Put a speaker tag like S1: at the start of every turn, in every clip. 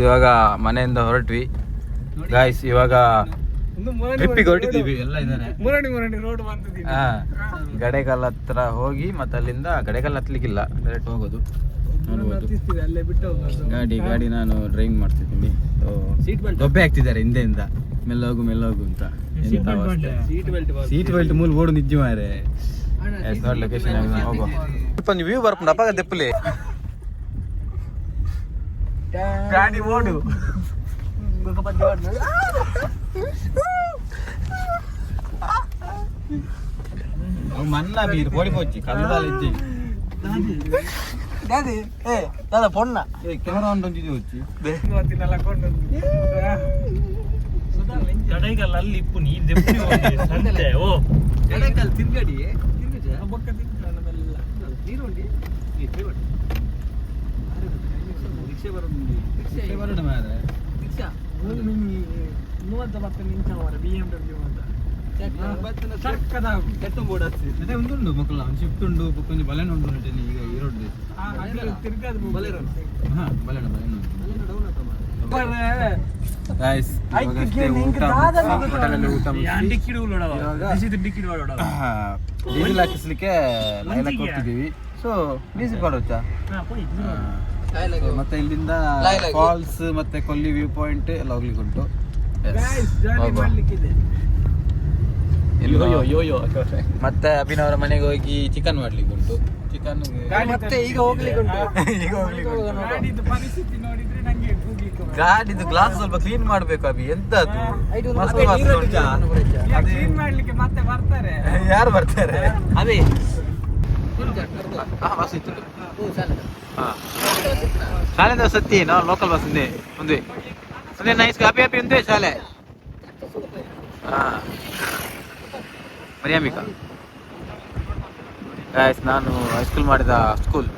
S1: ಇವಾಗ ಮನೆಯಿಂದ ಹೊರಟ್ವಿ ಗಾಯ್ಸ್. ಇವಾಗ ಟ್ರಿಪ್ಪಿಗೆ ಹೊರಟಿದ್ದೀವಿ. ಎಲ್ಲ ಇದ್ದಾನೆ ಗಡೇಕಲ್ ಹತ್ರ ಹೋಗಿ ಮತ್ತೆ ಅಲ್ಲಿಂದ ಗಡೇಕಲ್ ಹತ್ಲಿಕ್ಕಿಲ್ಲ, ಡೈರೆಕ್ಟ್ ಹೋಗೋದು. ಗಾಡಿ ನಾನು ಡ್ರೈವಿಂಗ್ ಮಾಡ್ತಿದ್ದೀನಿ. ಗೊಬ್ಬೆ ಹಾಕ್ತಿದ್ದಾರೆ ಹಿಂದೆಯಿಂದ, ಮೆಲ್ಲೋಗು ಅಂತ. ಸೀಟ್ ಬೆಲ್ಟ್ ಮೂಲ ಓಡು ನಿಜ ಮಾರೆ. ಲೊಕೇಶನ್ ಹೋಗೋ ವ್ಯೂ ಬರ್ಪುಂಡು ಅಪ್ಪಾಗ ತೆಪ್ಪಲಿ ಗಾಡಿ ಓಡು ಮನ್ನ ಬೀರ್ ಓಡಿಪೋಚ್ಚಿ ಕಲ್ಲದಲ್ಲಿ ಇದ್ದಿ ಗಾಡಿ ದಾದ ಪೊಣ್ಣ ಕ್ಯಾಮರಾ ಒಂದೊಂದಿದೆ వచ్చి ಗಡೈಗಲ್ ಅಲ್ಲಿ ಇಪ್ಪು ನೀ ದೆಪ್ಪಿ ಸಂತೆ ಓ ಗಡೈಗಲ್ ತಿರ್ಗಡಿ ಬೊಕ್ಕ ತಿನ್ನಲ್ಲ ನೀರುಂಡಿ ರಿಕ್ಷೆ ಬರೋಣ ಮಾರೆ ರಿಕ್ಷಾ ಮೂವತ್ತು ಬತ್ತ ನಿಂತ ಮಾರೆ BMW ಅಂತ ఉండు మొక్కల షిఫ్ట్ ఉండు కొంచెం బలైన ఉండు ಈಗ ఈరోడ్డు ಡೀಸೆಲ್ ಹಾಕಿಸ್ಲಿಕ್ಕೆ ಲೈಲಕ್ ಹೋಗ್ತಿದ್ದೀವಿ. ಸೊ ಡೀಸೆಲ್ ಕೊಡೋಚ್ಚಾ ಮತ್ತೆ ಇಲ್ಲಿಂದ ಫಾಲ್ಸ್ ಮತ್ತೆ ಕೊಲ್ಲಿ ವ್ಯೂ ಪಾಯಿಂಟ್ ಎಲ್ಲ ಹೋಗ್ಲಿಕ್ಕೆ ಉಂಟು. ಮತ್ತೆ ಅಭಿನವರ ಮನೆಗೆ ಹೋಗಿ ಚಿಕನ್ ಮಾಡ್ಲಿಕ್ಕೆ ಉಂಟು. ಚಿಕನ್ ಮತ್ತೆ ಈಗ ಹೋಗ್ಲಿಕ್ಕೆ ಉಂಟು. ಗಾಡಿದು ಗ್ಲಾಸ್ ಸ್ವಲ್ಪ ಕ್ಲೀನ್ ಮಾಡ್ಬೇಕು ಅಭಿ. ಎಂತ ಯಾರು ಬರ್ತಾರೆ ಅಭಿ? ಶಾಲೆ ಸತ್ತಿ ನಾವು ಲೋಕಲ್ ಬಸ್ ಒಂದೇ ಒಂದೇ ನೈಸ್ ಕಾಪಿ ಒಂದೇ ಶಾಲೆ. ಮರಿಯಾಮಿಕಾ ಗಾಯ್ಸ್, ನಾನು ಹೈಸ್ಕೂಲ್ ಮಾಡಿದ ಸ್ಕೂಲ್.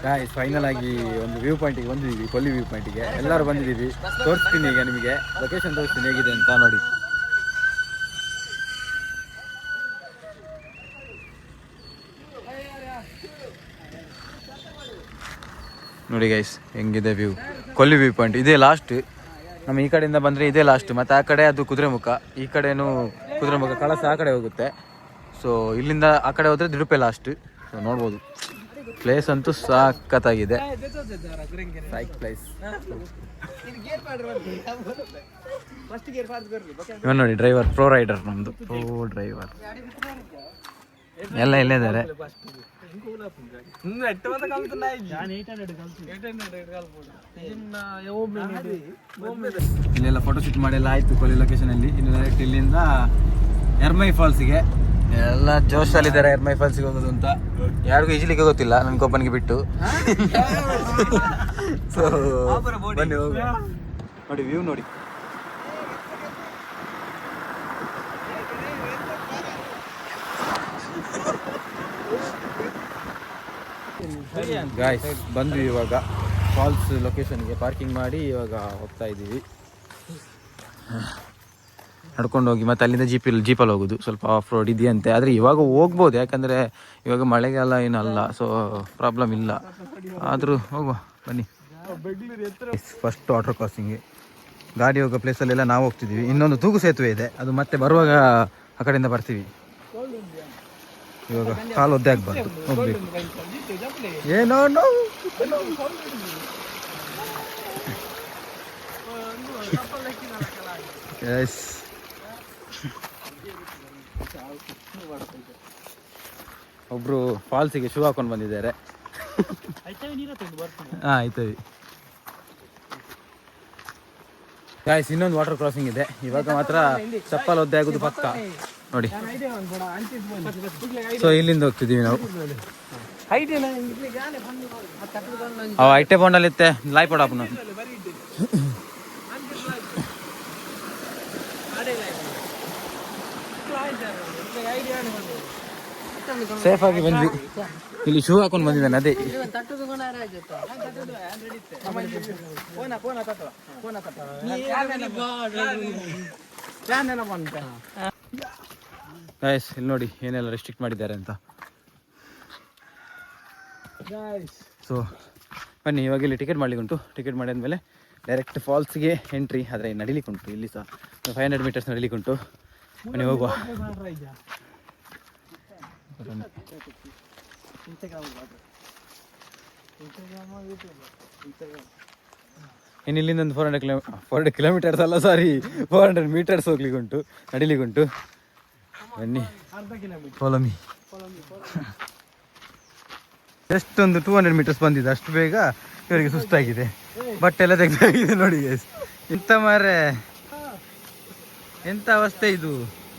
S1: ಗಾಯ್ಸ್ ಫೈನಲ್ ಆಗಿ ಒಂದು ವ್ಯೂ ಪಾಯಿಂಟಿಗೆ ಬಂದಿದ್ದೀವಿ, ಕೊಲ್ಲಿ ವ್ಯೂ ಪಾಯಿಂಟಿಗೆ. ಎಲ್ಲರೂ ಬಂದಿದ್ದೀವಿ. ತೋರಿಸ್ತೀನಿ ಈಗ ನಿಮಗೆ, ಲೊಕೇಶನ್ ತೋರಿಸ್ತೀನಿ ಹೇಗಿದೆ ಅಂತ ನೋಡಿ. ನೋಡಿ ಗೈಸ್ ಹೆಂಗಿದೆ ವ್ಯೂ. ಕೊಲ್ಲಿ ವ್ಯೂ ಪಾಯಿಂಟ್ ಇದೇ ಲಾಸ್ಟ್. ನಮ್ಮ ಈ ಕಡೆಯಿಂದ ಬಂದರೆ ಇದೇ ಲಾಸ್ಟ್. ಮತ್ತು ಆ ಕಡೆ ಅದು ಕುದುರೆಮುಖ, ಈ ಕಡೆನೂ ಕುದುರೆಮುಖ, ಕಳಸ ಆ ಕಡೆ ಹೋಗುತ್ತೆ. ಸೊ ಇಲ್ಲಿಂದ ಆ ಕಡೆ ಹೋದರೆ ದಿಡುಪೆ ಲಾಸ್ಟ್. ಸೊ ನೋಡ್ಬೋದು, ಪ್ಲೇಸ್ ಅಂತೂ ಸಾಕತ್ತಾಗಿದೆ. ಸೈಕ್ ಪ್ಲೇಸ್. ಇವನ್ ನೋಡಿ ಡ್ರೈವರ್, ಪ್ರೋ ರೈಡರ್ ನಮ್ಮದು, ಪ್ರೋ ಡ್ರೈವರ್ ಎಲ್ಲ ಇಲ್ಲೇ ಇದ್ದಾರೆ. ಇಲ್ಲೆಲ್ಲ ಫೋಟೋ ಶೂಟ್ ಮಾಡಿ ಎಲ್ಲ ಆಯ್ತು ಕೊಲ್ಲಿ ಲೊಕೇಶನ್ ಅಲ್ಲಿ. ಇನ್ನು ಡೈರೆಕ್ಟ್ ಇಲ್ಲಿಂದ ಎರ್ಮೈ ಫಾಲ್ಸ್ಗೆ. ಎಲ್ಲ ಜೋಶಲ್ಲಿದ್ದಾರೆ ಎರ್ಮೈ ಫಾಲ್ಸ್ಗೆ ಹೋಗೋದು ಅಂತ. ಯಾರಿಗೂ ಈಜಲಿಕ್ಕೆ ಗೊತ್ತಿಲ್ಲ, ನನ್ನ ಕೋಪನ್ಗೆ ಬಿಟ್ಟು. ಸೊ ಬನ್ನಿ ಹೋಗಿ ನೋಡಿ ವ್ಯೂ ನೋಡಿ. ಗಾಯ್ಸ್ ಬಂದ್ವಿ ಇವಾಗ ಫಾಲ್ಸ್ ಲೊಕೇಶನ್ಗೆ. ಪಾರ್ಕಿಂಗ್ ಮಾಡಿ ಇವಾಗ ಹೋಗ್ತಾ ಇದ್ದೀವಿ ನಡ್ಕೊಂಡು ಹೋಗಿ. ಮತ್ತು ಅಲ್ಲಿಂದ ಜೀಪಲ್ಲಿ ಹೋಗೋದು. ಸ್ವಲ್ಪ ಆಫ್ ರೋಡ್ ಇದೆಯಂತೆ, ಆದರೆ ಇವಾಗ ಹೋಗ್ಬೋದು, ಯಾಕಂದರೆ ಇವಾಗ ಮಳೆಗಾಲ ಏನಲ್ಲ, ಸೊ ಪ್ರಾಬ್ಲಮ್ ಇಲ್ಲ. ಆದರೂ ಹೋಗುವ ಬನ್ನಿ. ಫಸ್ಟ್ ವಾಟರ್ ಕ್ರಾಸಿಂಗ್ಗೆ ಗಾಡಿ ಹೋಗೋ ಪ್ಲೇಸಲ್ಲೆಲ್ಲ ನಾವು ಹೋಗ್ತಿದ್ದೀವಿ. ಇನ್ನೊಂದು ತೂಗು ಸೇತುವೆ ಇದೆ, ಅದು ಮತ್ತೆ ಬರುವಾಗ ಆ ಕಡೆಯಿಂದ ಬರ್ತೀವಿ. ಇವಾಗ ಕಾಲು ಒದ್ದೆ ಆಗ್ಬಾರ್ದು, ಹೋಗ್ಬೇಕು. ಏನೋ ಎಸ್ ಒಬ್ರು ಫಾಲ್ಸಿಗೆ ಶೂ ಹಾಕೊಂಡು ಬಂದಿದ್ದಾರೆ. ಹಾಂ ಆಯ್ತವಿ ಗಾಯ್ಸ್. ಇನ್ನೊಂದು ವಾಟರ್ ಕ್ರಾಸಿಂಗ್ ಇದೆ. ಇವಾಗ ಮಾತ್ರ ಚಪ್ಪಲ್ ಒದ್ದೆ ಆಗೋದು ಪಕ್ಕ ನೋಡಿ. ಸೊ ಇಲ್ಲಿಂದ ಹೋಗ್ತಿದ್ದೀವಿ ನಾವು. ಅವ ಐಟೆ ಬೋಂಡಲ್ಲಿ ಇತ್ತೆ ಲಾಯ್ ಪಡಾಪ ನಾವು ಸೇಫ್ ಆಗಿ ಬಂದ್ವಿ. ಇಲ್ಲಿ ಶೂ ಹಾಕೊಂಡು ಬಂದಿದ್ದಾನೆ, ಅದೇ ಗೈಸ್ ಇಲ್ಲಿ ನೋಡಿ ಏನೆಲ್ಲ ರೆಸ್ಟ್ರಿಕ್ಟ್ ಮಾಡಿದ್ದಾರೆ ಅಂತ. ಸೊ ಬನ್ನಿ, ಇವಾಗ ಇಲ್ಲಿ ಟಿಕೆಟ್ ಮಾಡಲಿಕ್ಕುಂಟು. ಟಿಕೆಟ್ ಮಾಡಿದ್ಮೇಲೆ ಡೈರೆಕ್ಟ್ ಫಾಲ್ಸ್ಗೆ ಎಂಟ್ರಿ. ಆದರೆ ನಡಿಲಿಕ್ಕುಂಟು, ಇಲ್ಲಿ ಸಹ 500 ಮೀಟರ್ಸ್ ನಡಿಲಿಕ್ಕುಂಟು. ಬನ್ನಿ ಹೋಗುವ. ಇನ್ನು ಇಲ್ಲಿಂದ ಒಂದು 400 ಕಿಲೋಮೀಟರ್ಸ್ ಅಲ್ಲ, ಸಾರಿ 400 ಮೀಟರ್ಸ್ ಹೋಗ್ಲಿಕ್ಕುಂಟು, ನಡಿಲಿಕ್ಕುಂಟು. ಬನ್ನಿ, ಫಾಲೋ ಮೀ. ಜಸ್ಟ್ ಒಂದು 200 ಮೀಟರ್ಸ್ ಬಂದಿದೆ. ಅಷ್ಟು ಬೇಗ ಇವರಿಗೆ ಸುಸ್ತಾಗಿದೆ, ಬಟ್ಟೆ ಎಲ್ಲ ತೆಗೆದಾಗಿದೆ ನೋಡಿ ಗೈಸ್. ಎಂತ ಅವಸ್ಥೆ ಇದು.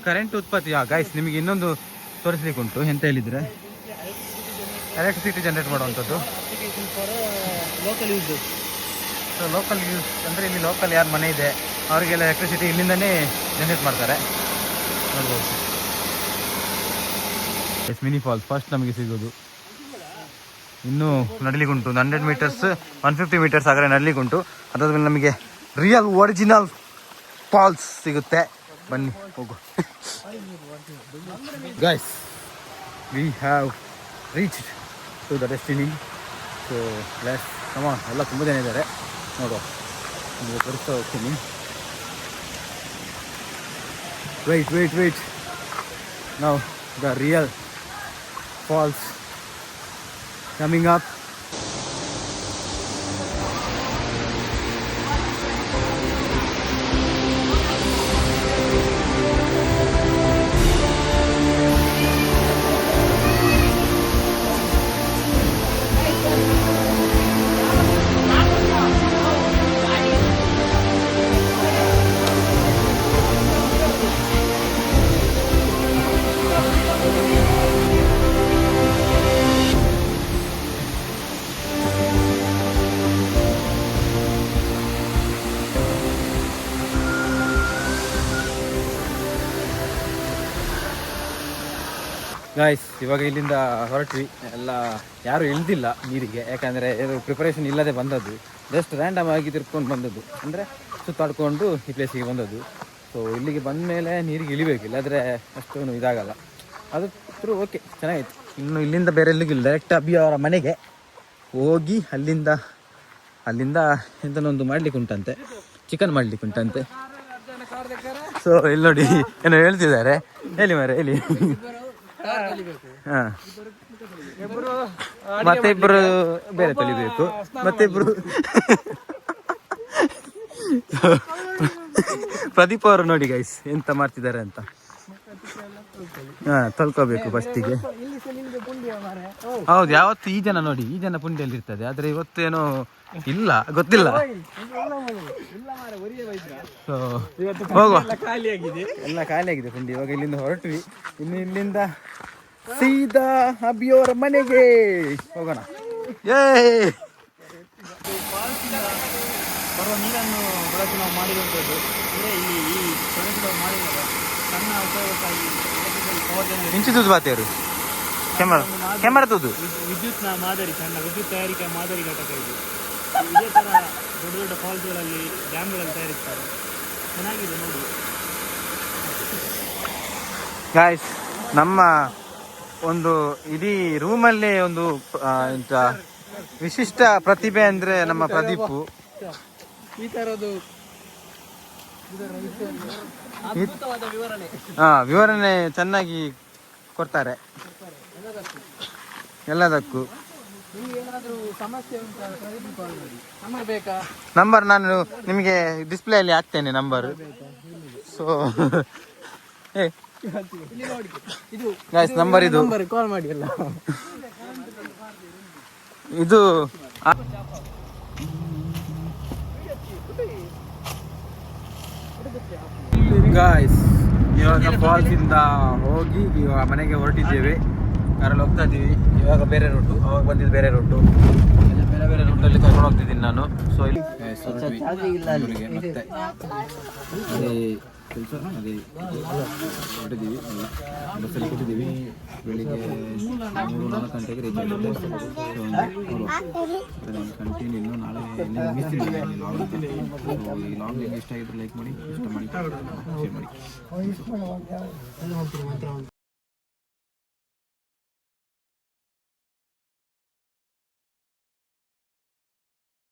S1: ಕರೆಂಟ್ ಉತ್ಪತ್ತಿ ಗೈಸ್. ನಿಮಗೆ ಇನ್ನೊಂದು ತೋರಿಸ್ಲಿಕ್ಕೆ ಉಂಟು. ಎಂತ ಹೇಳಿದರೆ ಎಲೆಕ್ಟ್ರಿಸಿಟಿ ಜನರೇಟ್ ಮಾಡುವಂಥದ್ದು. ಸೊ ಲೋಕಲ್ ಯೂಸ್ ಅಂದರೆ ಇಲ್ಲಿ ಲೋಕಲ್ ಯಾರು ಮನೆ ಇದೆ ಅವರಿಗೆಲ್ಲ ಎಲೆಕ್ಟ್ರಿಸಿಟಿ ಇಲ್ಲಿಂದನೇ ಜನರೇಟ್ ಮಾಡ್ತಾರೆ. ನೋಡ್ಬೋದು ಎಸ್, ಮಿನಿ ಫಾಲ್ಸ್ ಫಸ್ಟ್ ನಮಗೆ ಸಿಗೋದು. ಇನ್ನೂ ನಡಲಿಕ್ಕುಂಟು 100 ಮೀಟರ್ಸ್, 150 ಮೀಟರ್ಸ್ ಆಗಲೇ ನಡಲಿಕ್ಕುಂಟು. ಅದಾದ್ಮೇಲೆ ನಮಗೆ ರಿಯಲ್ ಒರಿಜಿನಲ್ ಫಾಲ್ಸ್ ಸಿಗುತ್ತೆ. ಬನ್ನಿ ಹೋಗು guys. We have reached to the destiny. So let's come on. ಎಲ್ಲ ತುಂಬ ಜನ ಇದ್ದಾರೆ, ನೋಡುವ. ನಿಮಗೆ ತೋರಿಸ್ತಾ ಹೋಗ್ತೀನಿ. Wait now the real falls coming up. Guys, ಇವಾಗ ಇಲ್ಲಿಂದ ಹೊರಟ್ವಿ. ಎಲ್ಲ ಯಾರು ಇಳ್ದಿಲ್ಲ ನೀರಿಗೆ, ಯಾಕಂದರೆ ಇದು ಪ್ರಿಪರೇಷನ್ ಇಲ್ಲದೆ ಬಂದದ್ದು. ಜಸ್ಟ್ ರ್ಯಾಂಡಮ್ ಆಗಿ ತಿರ್ಕೊಂಡು ಬಂದದ್ದು, ಅಂದರೆ ಸುತ್ತಾಡ್ಕೊಂಡು ಈ ಪ್ಲೇಸಿಗೆ ಬಂದದ್ದು. ಸೊ ಇಲ್ಲಿಗೆ ಬಂದ ಮೇಲೆ ನೀರಿಗೆ ಇಳಿಬೇಕು, ಇಲ್ಲಾದರೆ ಅಷ್ಟೊಂದು ಇದಾಗಲ್ಲ. ಅದು ಥ್ರೂ ಓಕೆ, ಚೆನ್ನಾಗಿತ್ತು. ಇನ್ನು ಇಲ್ಲಿಂದ ಬೇರೆ ಎಲ್ಲಿಗಿಲ್ಲ, ಡೈರೆಕ್ಟ್ ಅಭಿ ಅವರ ಮನೆಗೆ ಹೋಗಿ ಅಲ್ಲಿಂದ ಎಂತನೊಂದು ಮಾಡ್ಲಿಕ್ಕೆ ಉಂಟಂತೆ, ಚಿಕನ್ ಮಾಡ್ಲಿಕ್ಕೆ ಉಂಟಂತೆ. ಸೊ ಇಲ್ಲಿ ನೋಡಿ ಏನೋ ಹೇಳ್ತಿದ್ದಾರೆ. ಹೇಳಿ ಮಾರೆ, ಹೇಳಿ. ಮತ್ತೆ ಇಬ್ಬರು ಬೇರೆ ತಳಿಬೇಕು, ಮತ್ತೆ ಇಬ್ರು ಪ್ರದೀಪ್ ಅವರು ನೋಡಿ ಗೈಸ್ ಎಂತ ಮಾಡ್ತಿದ್ದಾರೆ ಅಂತ. ತೊಳ್ಕೋಬೇಕು ಫಸ್ಟಿಗೆ. ಹೌದು, ಯಾವತ್ತು ಈ ಜನ ನೋಡಿ, ಈ ಜನ ಪುಂಡಿಯಲ್ಲಿ ಇರ್ತದೆ, ಆದ್ರೆ ಇವತ್ತು ಏನೋ ಇಲ್ಲ, ಗೊತ್ತಿಲ್ಲ. ಸೊ ಹೋಗುವ, ಎಲ್ಲ ಖಾಲಿ ಆಗಿದೆ ಪುಂಡಿ. ಇವಾಗ ಇಲ್ಲಿಂದ ಹೊರಟ್ವಿ. ಇನ್ನು ಇಲ್ಲಿಂದ ಸೀದಾ ಅಭಿಯವರ ಮನೆಗೆ ಹೋಗೋಣ.
S2: ಬರುವ ನೀರನ್ನು ಬಳಸಿ ನಾವು ಮಾಡಿರುವಂಥದ್ದು. ಅಂದರೆ ಈ ಮಾಡಿದಾಗ ಸಣ್ಣ ಉಪಯೋಗಕ್ಕಾಗಿ
S1: ಇಂಚು ಬಾತಿಯವರು ಕ್ಯಾಮರಾ ತೂದು
S2: ವಿದ್ಯುತ್ನ ಮಾದರಿ, ಸಣ್ಣ ವಿದ್ಯುತ್ ತಯಾರಿಕಾ ಮಾದರಿ ಘಟಕ ಇದು. ಇದೇ ಥರ ದೊಡ್ಡ ದೊಡ್ಡ ಫಾಲ್ಸ್ಗಳಲ್ಲಿ, ಡ್ಯಾಮ್ಗಳಲ್ಲಿ ತಯಾರಿಸ್ತಾರೆ. ಚೆನ್ನಾಗಿದೆ ನೋಡಿ
S1: ಗಾಯ್ಸ್. ನಮ್ಮ ಒಂದು ಇಡೀ ರೂಮಲ್ಲೇ ಒಂದು ಎಂತ ವಿಶಿಷ್ಟ ಪ್ರತಿಭೆ ಅಂದರೆ ನಮ್ಮ ಪ್ರದೀಪ್.
S2: ಈ ಥರದ್ದು
S1: ವಿವರಣೆ ಚೆನ್ನಾಗಿ ಕೊಡ್ತಾರೆ ಎಲ್ಲದಕ್ಕೂ. ನಂಬರ್ ನಾನು ನಿಮಗೆ ಡಿಸ್ಪ್ಲೇ ಅಲ್ಲಿ ಹಾಕ್ತೇನೆ ನಂಬರ್. ಸೊ ಗೈಸ್, ನಂಬರ್ ಇದು,
S2: ಕಾಲ್ ಮಾಡಿ ಎಲ್ಲ
S1: ಇದು. ಗಾಯ್ಸ್, ಇವಾಗ ಫಾಲ್ಸ್ ಇಂದ ಹೋಗಿ ಇವಾಗ ಮನೆಗೆ ಹೊರಟಿದ್ದೇವೆ. ಕಾರಲ್ಲಿ ಹೋಗ್ತಾ ಇದ್ದೀವಿ. ಇವಾಗ ಬೇರೆ ರೂಟು, ಅವಾಗ ಬಂದಿದ್ದು ಬೇರೆ ರೂಟು. ಬೇರೆ ಬೇರೆ ರೂಟಲ್ಲಿ ಕರ್ಕೊಂಡು ಹೋಗ್ತಿದ್ದೀನಿ ನಾನು. ಸೊ ಇಲ್ಲಿ ಮತ್ತೆ ಅದೇ ಕೆಲಸ, ಅದೇ ಹೊರಟಿದ್ದೀವಿ. ಬಸ್ಸಲ್ಲಿ ಕೂತಿದ್ದೀವಿ. ಬೆಳಿಗ್ಗೆ 3-4 ಗಂಟೆಗೆ ರೀಚ್ ಆಗಿದೆ. ಕಂಟಿನ್ಯೂ ಇನ್ನೂ ನಾಳೆ ಮುಗಿಸ್ತೀನಿ ಲಾಗ್. ಸೊ ಈ ಲಾಗ್ ನಿಮಗೆ ಇಷ್ಟ ಆಗಿದ್ರೆ ಲೈಕ್ ಮಾಡಿ, ಇಷ್ಟ ಮಾಡಿ, ಶೇರ್ ಮಾಡಿ.